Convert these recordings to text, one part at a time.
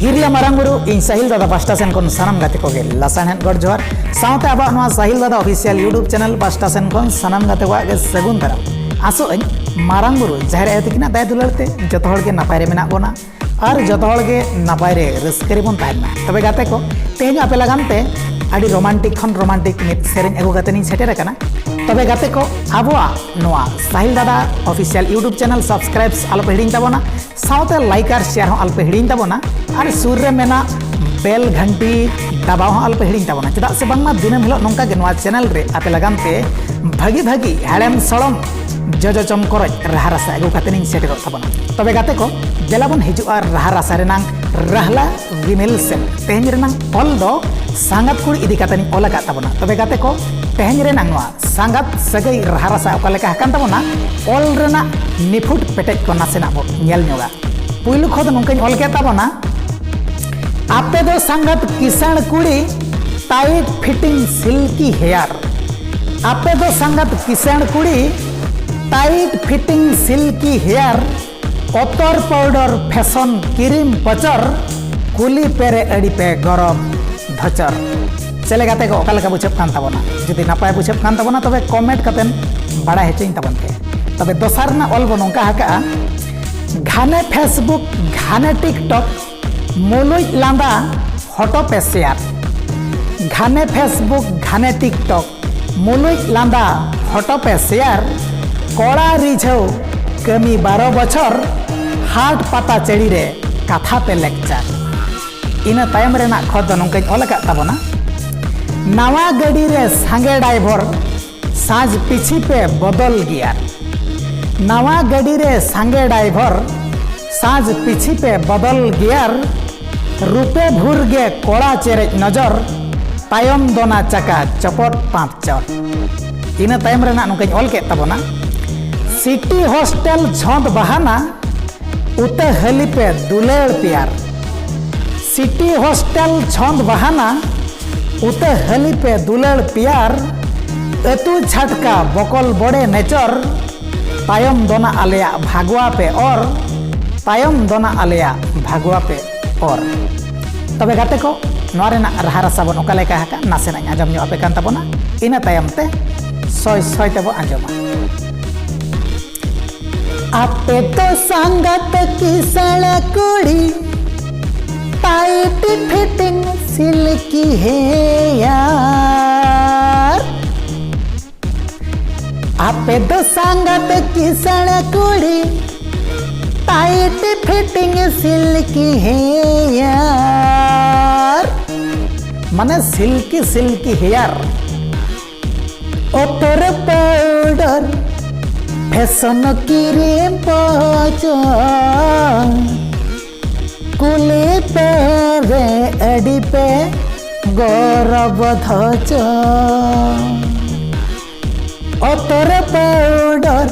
हिरिया मारांगुरु इन साहिल दादा पास्टा सेन कोन सानाम गाते कोगे लासान हेन गड जोहार साउते आबा नवा साहिल दादा ऑफिशियल यूट्यूब चैनल पास्टा सेन कोन सानाम गाते वा गे सगुन दाराम आसो अन मारांगुरु जाहिर आयते किना दाय दुलारते जतो हड़ के नापाय रे मेना बोना और जतो हड़ के नापाय रे रस्करी बोन तायना तबे गाते को तेहेन आपे लगानते आडी रोमांटिक खन रोमांटिक मित सेरेन एगो गाते नि सेटेर कना तबे गाते को आबोआ नवा साहिल दादा ऑफिशियल यूट्यूब चैनल सब्सक्राइब्स आलोपे हिडिंग ताबोना साउते लाइक और शेयर हो आलोपे हिडिंग ताबोना और सूर रे मेना बेल घंटी दबाव हो आलोपे हिडिंग ताबोना चेदा से बांगमा दिनम हिलो नोंका गे नवा चैनल रे आपे लगानते भागी भागी हेड़ेम सड़म जजो चमकरज राहा रासा एगो काते नि सेटेरो ताबोना तबे गाते को जेलाबन हिजुआ राहा रासा रेनांग रहला विमेल से तेहेन रेनांग ऑल दो सांगत कुड़ी इदी काते नि ओला का ताबोना तबे गाते को तेहेन रेनांग नवा सांगत सगई राहा रासा ओका लेका हकान ताबोना ऑल रेना निफुट पेटेज को नासेना बो नेल ñoga पुइलु खद नोंकाñ ऑल के ताबोना आपे दो सांगत किसाण कुड़ी टाइट फिटिंग सिल्की हेयर आपे दो सांगत किसाण कुड़ी टाइट फिटिंग सिल्की हेयर अतर पाउडर फैशन क्रीम पचर कुली पेरे अड़ी पे गरम धचर चले गाते को ओकालेका बुझब कान ताबोना जुदी नापाय बुझब कान ताबोना तबे कमेंट कतेन बड़ा हेचिन ताबोन पे तबे दोसार ना ऑल बो नोंका हका घाने फेसबुक घाने टिकटक मुलुज लांदा फोटो पे शेयर घाने फेसबुक घाने टिकटक मुलुज लांदा फोटो पे शेयर कड़ा रिझौ कमी 12 बछर हाट पाता चेड़ी रे कथा पे लेक्चर इन तायम रेना खद नोंकाñ ऑल का ताबोना नवा गाड़ी रे सांगे ड्राइवर साज पीछी पे बदल गियर नवा गाड़ी रे सांगे ड्राइवर साज पीछी पे बदल गियर रूपे भूर गे कोड़ा चेरे नजर तायम दोना चका चपट पाँचर इन तायम रेना नोंकाñ ऑल के ताबोना सिटी हॉस्टल झोंद बहाना उते हली पे दुलेड़ प्यार सिटी हॉस्टल झोंद बहाना उते हली पे दुलेड़ प्यार अतु झटका बकल बड़े नेचर तायम दोना आलेया भागवा पे और तायम दोना आलेया भागवा पे और तबे गाते को नवा रेना राहा रासा बन ओका लेका हका नासेना आजम ᱧᱚᱜ आपे कान ताबोना इन तायम ते सय सय तेबो आंजमा आपे तो संगत किसण कुड़ी टाइट फिटिंग सिल्की है यार आपे तो संगत किसण कुड़ी टाइट फिटिंग सिल्की है यार माने सिल्की सिल्की हेयर ओतर पाउडर फैशन क्रीम पचर कुली पे रे अड़ी पे गौरव धच अतर पाउडर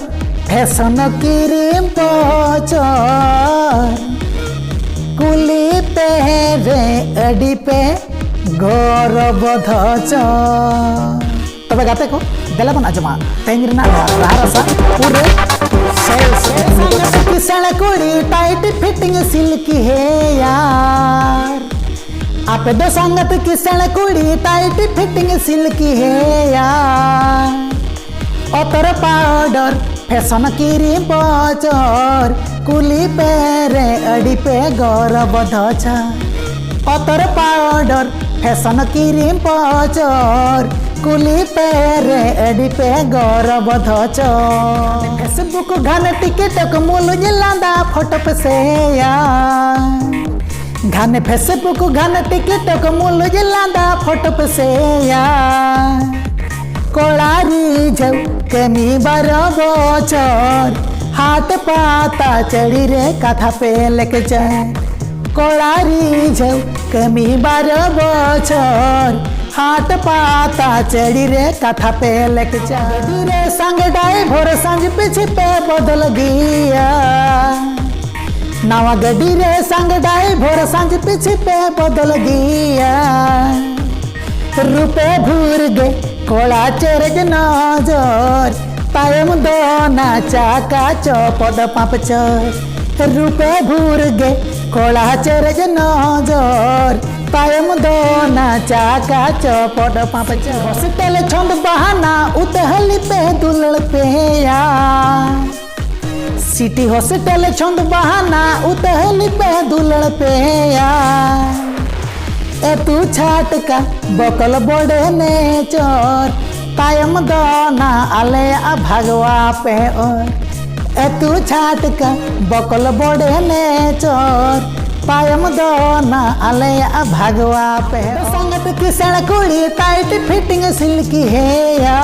फैशन क्रीम पचर कुली पे रे अड़ी पे गौरव धच तबे गाते को देला बन आजमा तेहेन रेना राहा रासा पूरे किसण कुड़ी टाइट फिटिंग सिल्की है यार आपे दो संगत किसण कुड़ी टाइट फिटिंग सिल्की है यार अतर पाउडर फैशन क्रीम पचर कुली पे रे अड़ी पे गौरव धचा अतर पाउडर फैशन क्रीम पचर कुली पे रे अड़ी पे गौरव धच फेसबुक घाने टिकटक मुलुज लांदा फोटो पे शेयर घाने फेसबुक घाने टिकटक मुलुज लांदा फोटो पे शेयर कोड़ारी झौ कमी 12 बछर हाट पाता चढ़ी रे कथा पे लेके जाए कोड़ारी झौ कमी 12 बछर हाट पाता चढ़ी रे कथा पे लेके चढ़ी रे संग ड्राइवर सांझ पीछे पे बदल गिया नवा गड्डी रे संग ड्राइवर सांझ पीछे पे बदल गिया रूपे भूर गे कोड़ा चेरज नजर तायम दोना चाका चौपद पाँचर रूपे भूर गे कोड़ा चेरेज नजर तायम दो ना चाका चौपट पापच हॉस्पिटल छंद बहाना उतहली पे दुलड़ पे या सिटी हॉस्पिटल छंद बहाना उतहली पे दुलड़ पे या ए तू छाट का बकल बड़े ने चोर तायम दो ना आले भगवा पे और ए तू छाट का बकल बड़े ने चोर तायम दो ना आले भगवा पे संगत किसण कुड़ी टाइट फिटिंग सिल्की है या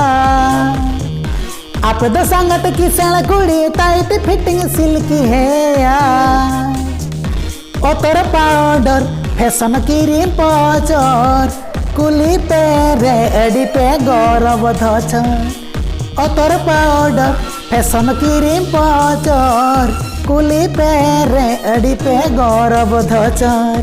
आप दो संगत किसण कुड़ी टाइट फिटिंग सिल्की है या ओ तोर पाउडर फैशन क्रीम पचर कुली पे रे एडी पे गौरव धचर ओ तोर पाउडर फैशन क्रीम पचर कुली पे रे एडी पे गौरव धचर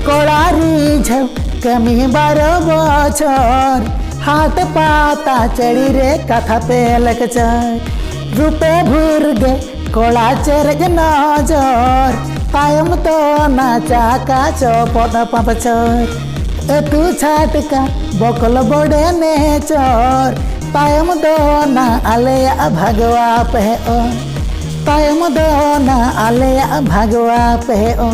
कोड़ारी झ कमी 12 बछर हाथ पाता चढ़ी रे कथा पे लेक्चर रूपे भूर गे कोड़ा चेरज नजर तायम तो ना चाका चौपट पापचर ए तू छाट का बकल बड़े ने चोर तायम दो ना आले भगवा पे ओ तायम दो ना आले भगवा पे ओ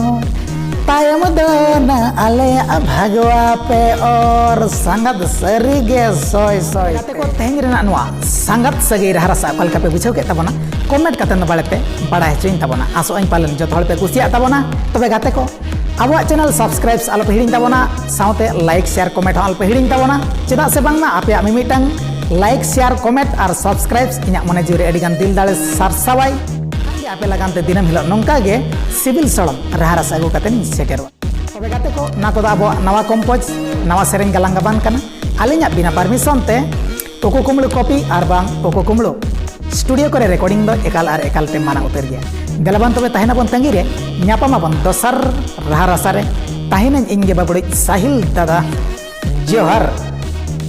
तायम दो ना आले भगवा पे और संगत सरी गे सोय सोय को तेहन रेना नुआ संगत सगे रहारसा पलका पे बुझाव के तबना कमेंट कतन बाड़ेते बड़ा हेचुइन तबना आसो पालन जो हड़ पे कुसिया तबना तबे गाते को अब चैनल सब्सक्राइब आलो पे हिड़ी तबना साउते लाइक शेयर कमेंट आलो पे हिड़ी तबना चेदा से बांगना आपे मिमिटांग लाइक शेयर कमेंट और सब्सक्राइब इना मने जीरे एडिगान दिल दाड़े सारसावाई आपे लगानते दिनम हिलो नोंका गे सिविल सड़म रहारसा अगु कतेन सेटेरवा तबे गाते को ना को आबो नवा कंपोज नवा सेरेन गलांग गाबान कना आलिना बिना परमिशन ते ओको कुमड़ो कॉपी और बांग ओको कुमड़ो स्टूडियो करे रिकॉर्डिंग दो एकाल और एकाल ते माना उतर गया गलबान तबे तहना बन तंगी रे न्यापामा बन दोसर रहारसा रे तहना इंगे बाबुड़ी साहिल दादा जोहर।